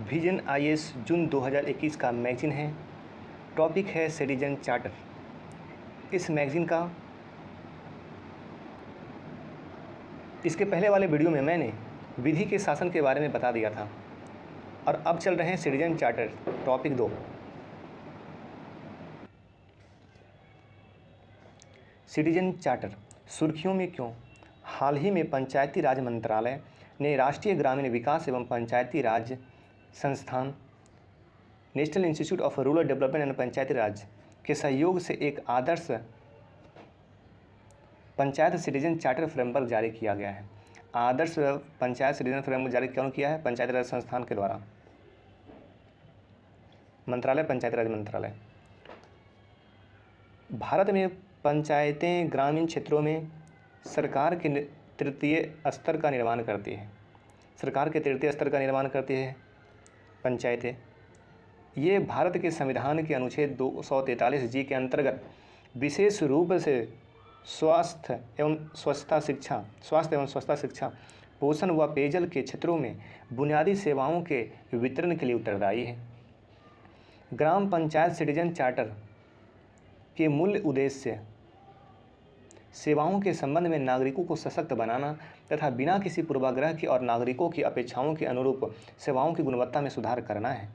Vision IAS जून 2021 का magazine है। Topic है सिटीजन चार्टर। इस मैगज़ीन का इसके पहले वाले वीडियो में मैंने विधि के शासन के बारे में बता दिया था और अब चल रहे हैं citizen charter topic 2। Citizen charter सुर्खियों में क्यों? हाल ही में पंचायती राज मंत्रालय ने राष्ट्रीय ग्रामीण विकास एवं पंचायती राज संस्थान, national institute of rural development and Panchayati Raj के सहयोग से एक आदर्श पंचायत सिटीजन चार्टर फ्रेमवर्क जारी किया गया है। आदर्श पंचायत सिटीजन फ्रेमवर्क जारी क्यों किया है? पंचायती राज संस्थान के द्वारा। मंत्रालय पंचायती राज मंत्रालय। भारत में पंचायतें ग्रामीण क्षेत्रों में सरकार के तृतीय स्तर का निर्माण करती है। सरकार के तृतीय स्तर का निर्माण करती है पंचायतें। ये भारत के संविधान के अनुच्छेद 243 जी के अंतर्गत विशेष रूप से स्वास्थ्य एवं स्वच्छता शिक्षा, पोषण व पेयजल के क्षेत्रों में बुनियादी सेवाओं के वितरण के लिए उत्तरदायी है। ग्राम पंचायत सिटीजन चार्टर के मूल उद्देश्य सेवाओं के संबंध में नागरिकों को सशक्त बनाना तथा बिना किसी पूर्वाग्रह के और नागरिकों की अपेक्षाओं के अनुरूप सेवाओं की गुणवत्ता में सुधार करना है।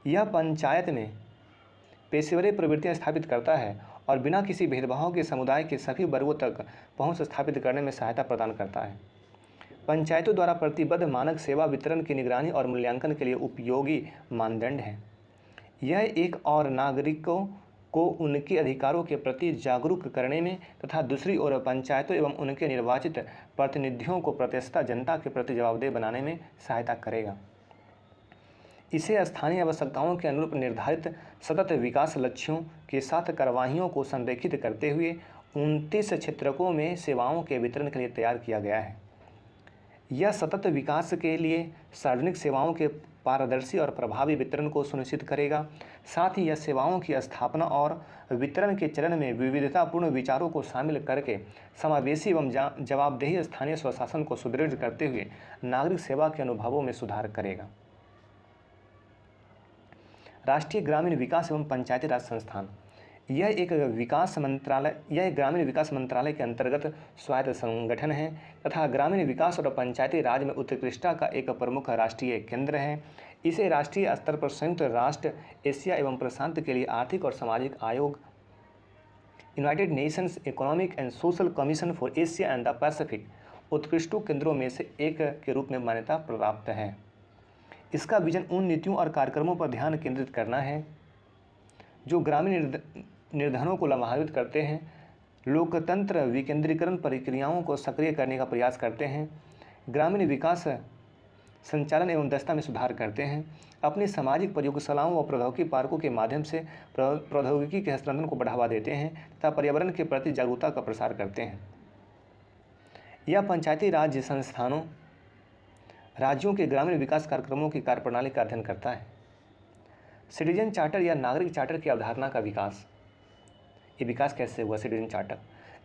यह पंचायत में पेशेवरी प्रवृत्तियां स्थापित करता है और बिना किसी भेदभाव के समुदाय के सभी वर्गों तक पहुंच स्थापित करने में सहायता प्रदान करता है। पंचायतों द्वारा प्रतिबद्ध मानक सेवा वितरण की निगरानी और मूल्यांकन के लिए उपयोगी मानदंड है। यह एक और नागरिकों को उनके अधिकारों के प्रति जागरूक करने में तथा दूसरी ओर पंचायतों एवं उनके निर्वाचित प्रतिनिधियों को प्रत्यक्षता जनता के प्रति जवाबदेह बनाने में सहायता करेगा। इसे स्थानीय आवश्यकताओं के अनुरूप निर्धारित सतत विकास लक्ष्यों के साथ कार्यवाहियों को संरेखित करते हुए 29 क्षेत्रकों में सेवाओं के वितरण के लिए तैयार किया गया है। यह सतत विकास के लिए सार्वजनिक सेवाओं के पारदर्शी और प्रभावी वितरण को सुनिश्चित करेगा। साथ ही यह सेवाओं की स्थापना और वितरण के चरण में विविधतापूर्ण विचारों को शामिल करके समावेशी एवं जवाबदेही स्थानीय स्वशासन को सुदृढ़ करते हुए नागरिक सेवा के अनुभवों में सुधार करेगा। राष्ट्रीय ग्रामीण विकास एवं पंचायती राज संस्थान यह एक ग्रामीण विकास मंत्रालय के अंतर्गत स्वायत्त संगठन है तथा ग्रामीण विकास और पंचायती राज में उत्कृष्टता का एक प्रमुख राष्ट्रीय केंद्र है। इसे राष्ट्रीय स्तर पर संयुक्त राष्ट्र एशिया एवं प्रशांत के लिए आर्थिक और सामाजिक आयोग, United Nations economic and social commission for Asia and the Pacific उत्कृष्ट केंद्रों में से एक के रूप में मान्यता प्राप्त है। इसका विजन उन नीतियों और कार्यक्रमों पर ध्यान केंद्रित करना है जो ग्रामीण निर्धनों को लाभान्वित करते हैं, लोकतंत्र विकेंद्रीकरण प्रक्रियाओं को सक्रिय करने का प्रयास करते हैं, ग्रामीण विकास संचालन एवं दक्षता में सुधार करते हैं, अपनी सामाजिक प्रयोगशालाओं व प्रौद्योगिकी पार्कों के माध्यम से प्रौद्योगिकी के हस्तांतरण को बढ़ावा देते हैं तथा पर्यावरण के प्रति जागरूकता का प्रसार करते हैं। यह पंचायती राज संस्थानों राज्यों के ग्रामीण विकास कार्यक्रमों की कार्यप्रणाली का अध्ययन करता है। सिटीजन चार्टर या नागरिक चार्टर की अवधारणा का विकास। ये विकास कैसे हुआ? सिटीजन चार्टर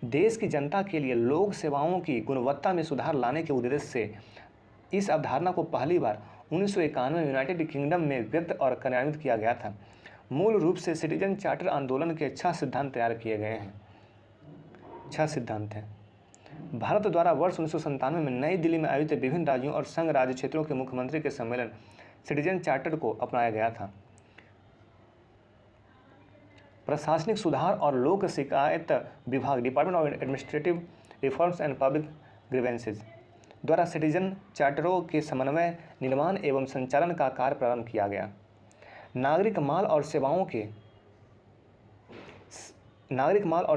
देश की जनता के लिए लोक सेवाओं की गुणवत्ता में सुधार लाने के उद्देश्य से इस अवधारणा को पहली बार 1991 में यूनाइटेड किंगडम में व्यक्त और कार्यान्वित किया गया था। मूल रूप से सिटीजन चार्टर आंदोलन के 6 सिद्धांत तैयार किए गए हैं। 6 सिद्धांत हैं। भारत द्वारा वर्ष 1997 में नई दिल्ली में आयोजित विभिन्न राज्यों और संघ राज्य क्षेत्रों के मुख्यमंत्री के सम्मेलन सिटीजन चार्टर को अपनाया गया था। प्रशासनिक सुधार और लोक शिकायत विभाग, department of administrative reforms and public grievances द्वारा सिटीजन चार्टरों के समन्वय, निर्माण एवं संचालन का कार्य प्रारंभ किया गया। नागरिक माल और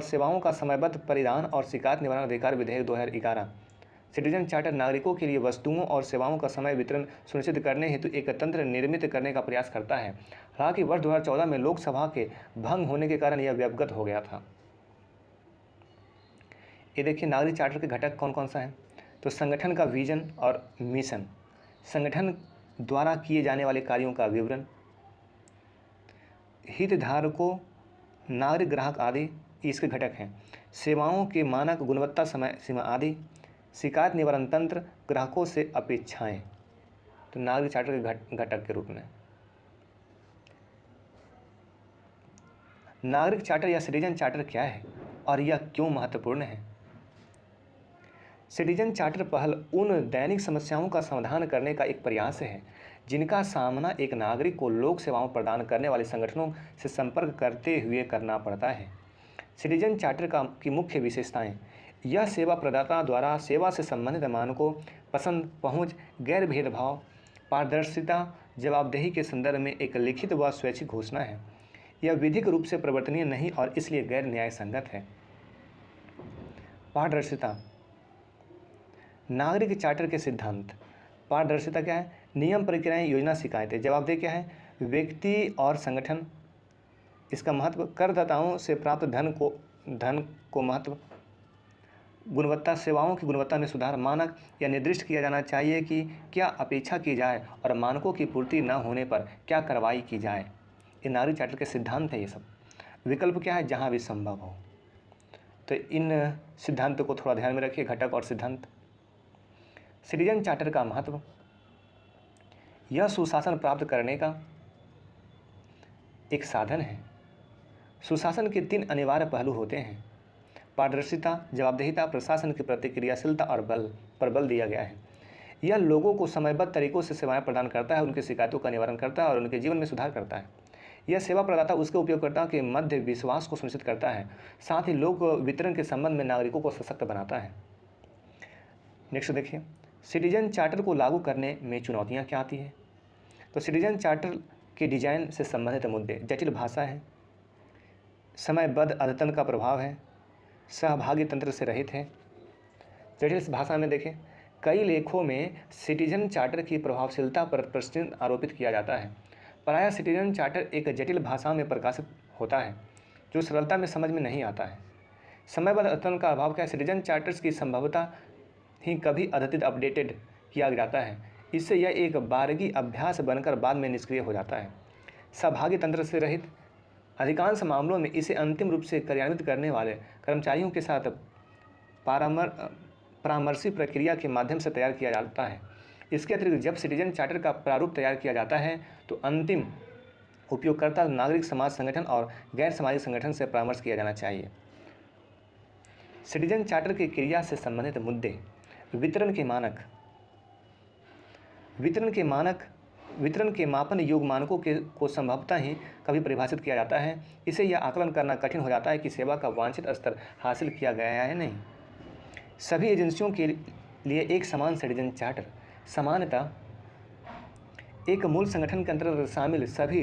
सेवाओं का समयबद्ध परिधान और शिकायत निवारण अधिकार विधेयक 2011। सिटीजन चार्टर नागरिकों के लिए वस्तुओं और सेवाओं का समय वितरण सुनिश्चित करने हेतु एक तंत्र निर्मित करने का प्रयास करता है। हालांकि वर्ष 2014 में लोकसभा के भंग होने के कारण यह व्यवगत हो गया था। ये देखिए नागरिक चार्टर के घटक कौन कौन सा है। तो संगठन का विजन और मिशन, संगठन द्वारा किए जाने वाले कार्यों का विवरण, हितधारकों, नागरिक, ग्राहक आदि इसके घटक हैं। सेवाओं के मानक, गुणवत्ता, समय सीमा आदि, शिकायत निवारण तंत्र, ग्राहकों से अपेक्षाएं। तो नागरिक चार्टर के घटक के रूप में। नागरिक चार्टर या सिटीजन चार्टर क्या है और यह क्यों महत्वपूर्ण है? सिटीजन चार्टर पहल उन दैनिक समस्याओं का समाधान करने का एक प्रयास है जिनका सामना एक नागरिक को लोक सेवाओं प्रदान करने वाले संगठनों से संपर्क करते हुए करना पड़ता है। सिटीजन चार्टर की मुख्य विशेषताएं: यह सेवा प्रदाता द्वारा सेवा से संबंधित मानकों, पसंद, पहुंच, गैर भेदभाव, पारदर्शिता, जवाबदेही के संदर्भ में एक लिखित व स्वैच्छिक घोषणा है। यह विधिक रूप से परिवर्तनीय नहीं और इसलिए गैर न्याय संगत है। पारदर्शिता। नागरिक चार्टर के सिद्धांत। पारदर्शिता क्या है? नियम, प्रक्रियाएं, योजना, शिकायतें। जवाबदेही क्या है? व्यक्ति और संगठन। इसका महत्व: करदाताओं से प्राप्त धन को महत्व। गुणवत्ता, सेवाओं की गुणवत्ता में सुधार। मानक, यह निर्दिष्ट किया जाना चाहिए कि क्या अपेक्षा की जाए और मानकों की पूर्ति न होने पर क्या कार्रवाई की जाए। ये नागरिक चार्टर के सिद्धांत है। ये सब विकल्प क्या है? जहाँ भी संभव हो। तो इन सिद्धांतों को थोड़ा ध्यान में रखिए, घटक और सिद्धांत। सिटीजन चार्टर का महत्व: यह सुशासन प्राप्त करने का एक साधन है। सुशासन के 3 अनिवार्य पहलू होते हैं: पारदर्शिता, जवाबदेहिता, प्रशासन की प्रतिक्रियाशीलता और बल दिया गया है। यह लोगों को समयबद्ध तरीकों से सेवाएं प्रदान करता है, उनकी शिकायतों का निवारण करता है और उनके जीवन में सुधार करता है। यह सेवा प्रदाता उसके उपयोगकर्ताओं के मध्य विश्वास को सुनिश्चित करता है, साथ ही लोक वितरण के संबंध में नागरिकों को सशक्त बनाता है। नेक्स्ट देखिए, सिटीजन चार्टर को लागू करने में चुनौतियाँ क्या आती है? तो सिटीजन चार्टर के डिजाइन से संबंधित मुद्दे: जटिल भाषा है, समयबद्ध अद्यतन का प्रभाव है, सहभागी तंत्र से रहित है। जटिल भाषा में देखें, कई लेखों में सिटीजन चार्टर की प्रभावशीलता पर प्रश्न आरोपित किया जाता है। प्रायः सिटीजन चार्टर एक जटिल भाषा में प्रकाशित होता है जो सरलता में समझ में नहीं आता है। समयबद्ध अद्यतन का अभाव क्या है? सिटीजन चार्टर्स की संभवतः ही कभी अद्यतित अपडेटेड किया जाता है, इससे यह एक बारगी अभ्यास बनकर बाद में निष्क्रिय हो जाता है। सहभागी तंत्र से रहित: अधिकांश मामलों में इसे अंतिम रूप से कार्यान्वित करने वाले कर्मचारियों के साथ परामर्शी प्रक्रिया के माध्यम से तैयार किया जाता है। इसके अतिरिक्त जब सिटीजन चार्टर का प्रारूप तैयार किया जाता है तो अंतिम उपयोगकर्ता, नागरिक समाज संगठन और गैर सामाजिक संगठन से परामर्श किया जाना चाहिए। सिटीजन चार्टर की क्रिया से संबंधित मुद्दे: वितरण के मानक। वितरण के मापन योग्य मानकों को संभवतः ही कभी परिभाषित किया जाता है। इसे यह आकलन करना कठिन हो जाता है कि सेवा का वांछित स्तर हासिल किया गया है या नहीं। सभी एजेंसियों के लिए एक समान सिटीजन चार्टर। सामान्यतः एक मूल संगठन के अंतर्गत शामिल सभी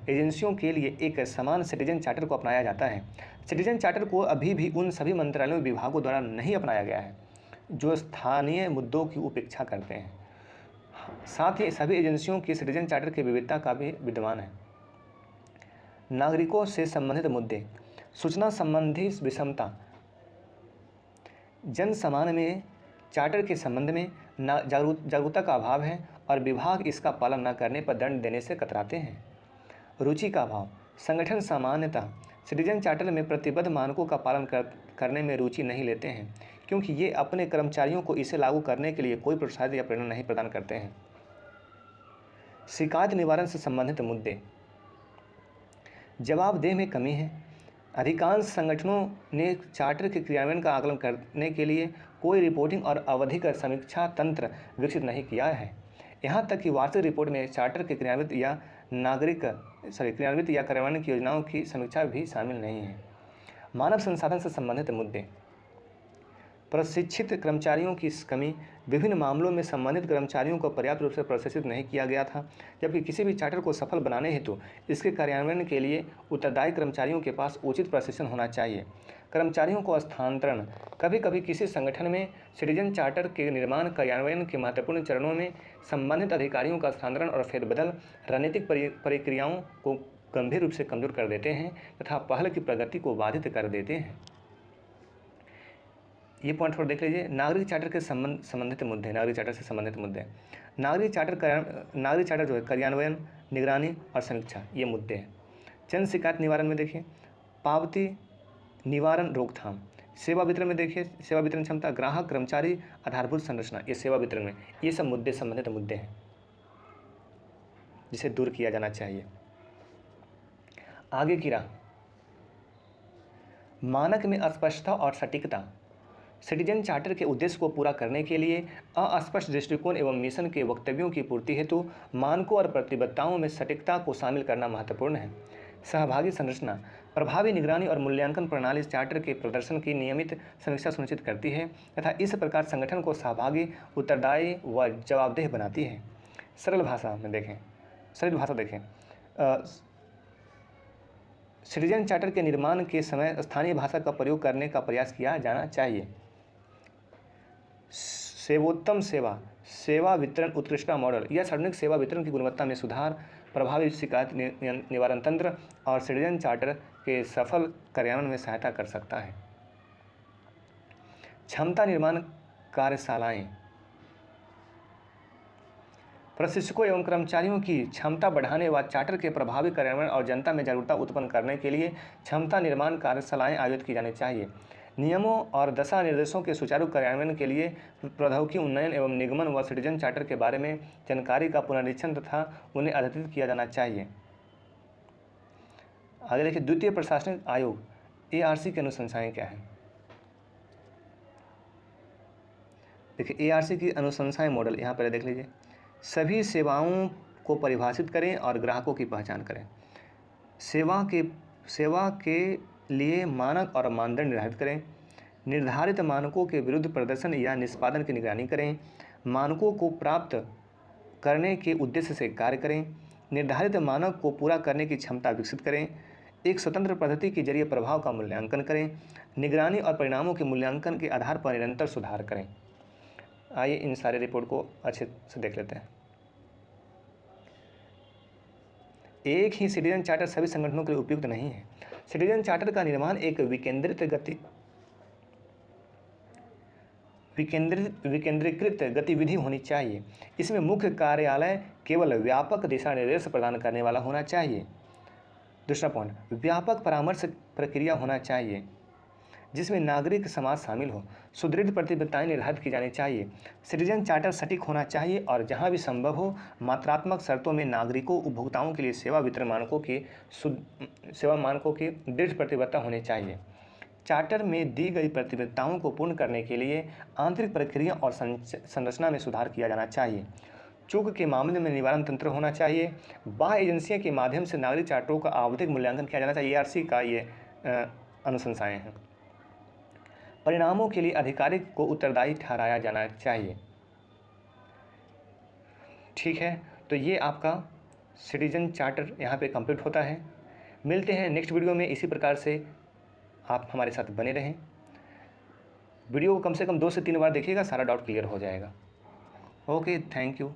एजेंसियों के लिए एक समान सिटीजन चार्टर को अपनाया जाता है। सिटीजन चार्टर को अभी भी उन सभी मंत्रालयों विभागों द्वारा नहीं अपनाया गया है जो स्थानीय मुद्दों की उपेक्षा करते हैं। साथ ही सभी एजेंसियों की सिटीजन चार्टर की विविधता का भी विद्यमान है। नागरिकों से संबंधित मुद्दे: सूचना संबंधी विषमता। जन सामान्य में चार्टर के संबंध में जागरूकता का अभाव है और विभाग इसका पालन न करने पर दंड देने से कतराते हैं। रुचि का अभाव: संगठन सामान्यतः सिटीजन चार्टर में प्रतिबद्ध मानकों का पालन करने में रुचि नहीं लेते हैं क्योंकि ये अपने कर्मचारियों को इसे लागू करने के लिए कोई प्रोत्साहन या प्रेरणा नहीं प्रदान करते हैं। शिकायत निवारण से संबंधित मुद्दे: जवाबदेही में कमी है। अधिकांश संगठनों ने चार्टर के क्रियान्वयन का आकलन करने के लिए कोई रिपोर्टिंग और आवधिक समीक्षा तंत्र विकसित नहीं किया है। यहाँ तक कि वार्षिक रिपोर्ट में चार्टर के क्रियान्वित या कार्यान्वयन की योजनाओं की समीक्षा भी शामिल नहीं है। मानव संसाधन से संबंधित मुद्दे: प्रशिक्षित कर्मचारियों की कमी। विभिन्न मामलों में संबंधित कर्मचारियों को पर्याप्त रूप से प्रशिक्षित नहीं किया गया था, जबकि किसी भी चार्टर को सफल बनाने हेतु इसके कार्यान्वयन के लिए उत्तरदायी कर्मचारियों के पास उचित प्रशिक्षण होना चाहिए। कर्मचारियों को स्थानांतरण: कभी कभी किसी संगठन में सिटीजन चार्टर के निर्माण कार्यान्वयन के महत्वपूर्ण चरणों में संबंधित अधिकारियों का स्थानांतरण और फेरबदल रणनीतिक प्रक्रियाओं को गंभीर रूप से कमजोर कर देते हैं तथा पहल की प्रगति को बाधित कर देते हैं। ये पॉइंट थोड़ा देख लीजिए। नागरिक चार्टर के संबंधित मुद्दे। नागरिक चार्टर से संबंधित मुद्दे: नागरिक चार्टर जो है कार्यान्वयन, निगरानी और समीक्षा, ये मुद्दे हैं। जन शिकायत निवारण में देखिए, पावती निवारण, रोकथाम। सेवा वितरण में देखिए, सेवा वितरण क्षमता, ग्राहक, कर्मचारी, आधारभूत संरचना, ये सेवा वितरण में ये सब मुद्दे संबंधित मुद्दे हैं। जिसे दूर किया जाना चाहिए। आगे की राह, मानक में अस्पष्टता और सटीकता। सिटीजन चार्टर के उद्देश्य को पूरा करने के लिए अस्पष्ट दृष्टिकोण एवं मिशन के वक्तव्यों की पूर्ति हेतु मानकों और प्रतिबद्धताओं में सटीकता को शामिल करना महत्वपूर्ण है। सहभागी संरचना, प्रभावी निगरानी और मूल्यांकन प्रणाली चार्टर के प्रदर्शन की नियमित समीक्षा सुनिश्चित करती है तथा इस प्रकार संगठन को सहभागी, उत्तरदायी व जवाबदेह बनाती है। सरल भाषा देखें, सिटीजन चार्टर के निर्माण के समय स्थानीय भाषा का प्रयोग करने का प्रयास किया जाना चाहिए। सेवोत्तम सेवा वितरण उत्कृष्टता मॉडल, यह सार्वजनिक सेवा वितरण की गुणवत्ता में सुधार, प्रभावी शिकायत निवारण तंत्र और सिटीजन चार्टर के सफल कार्यान्वयन में सहायता कर सकता है। क्षमता निर्माण कार्यशालाएं, प्रशिक्षकों एवं कर्मचारियों की क्षमता बढ़ाने व चार्टर के प्रभावी कार्यान्वयन और जनता में जागरूकता उत्पन्न करने के लिए क्षमता निर्माण कार्यशालाएं आयोजित की जानी चाहिए। नियमों और दिशा निर्देशों के सुचारू कार्यान्वयन के लिए प्रौद्योगिकी उन्नयन एवं निगमन व सिटीजन चार्टर के बारे में जानकारी का पुनरीक्षण तथा उन्हें अद्यतित किया जाना चाहिए। आगे देखिए, द्वितीय प्रशासनिक आयोग ARC की अनुशंसाएं क्या हैं। देखिए ARC की अनुशंसाएं मॉडल यहाँ पर देख लीजिए। सभी सेवाओं को परिभाषित करें और ग्राहकों की पहचान करें। सेवा के लिए मानक और मानदंड निर्धारित करें। निर्धारित मानकों के विरुद्ध प्रदर्शन या निष्पादन की निगरानी करें। मानकों को प्राप्त करने के उद्देश्य से कार्य करें। निर्धारित मानक को पूरा करने की क्षमता विकसित करें। एक स्वतंत्र पद्धति के जरिए प्रभाव का मूल्यांकन करें। निगरानी और परिणामों के मूल्यांकन के आधार पर निरंतर सुधार करें। आइए इन सारे रिपोर्ट को अच्छे से देख लेते हैं। एक ही सिटीजन चार्टर सभी संगठनों के लिए उपयुक्त नहीं है। सिटीजन चार्टर का निर्माण एक विकेंद्रीकृत गतिविधि होनी चाहिए। इसमें मुख्य कार्यालय केवल व्यापक दिशा निर्देश प्रदान करने वाला होना चाहिए। दूसरा पॉइंट, व्यापक परामर्श प्रक्रिया होना चाहिए जिसमें नागरिक समाज शामिल हो। सुदृढ़ प्रतिबद्धताएं निर्धारित की जानी चाहिए। सिटीजन चार्टर सटीक होना चाहिए और जहां भी संभव हो मात्रात्मक शर्तों में नागरिकों उपभोक्ताओं के लिए सेवा वितरण मानकों की दृढ़ प्रतिबद्धता होनी चाहिए। चार्टर में दी गई प्रतिबद्धताओं को पूर्ण करने के लिए आंतरिक प्रक्रिया और संरचना में सुधार किया जाना चाहिए। चूक के मामले में निवारण तंत्र होना चाहिए। बाह्य एजेंसियों के माध्यम से नागरिक चार्टरों का आवधिक मूल्यांकन किया जाना चाहिए। ARC का ये अनुशंसाएं हैं। परिणामों के लिए अधिकारी को उत्तरदायी ठहराया जाना चाहिए। ठीक है, तो ये आपका सिटीजन चार्टर यहाँ पे कंप्लीट होता है। मिलते हैं नेक्स्ट वीडियो में। इसी प्रकार से आप हमारे साथ बने रहें। वीडियो को कम से कम 2 से 3 बार देखिएगा, सारा डाउट क्लियर हो जाएगा। Okay, thank you.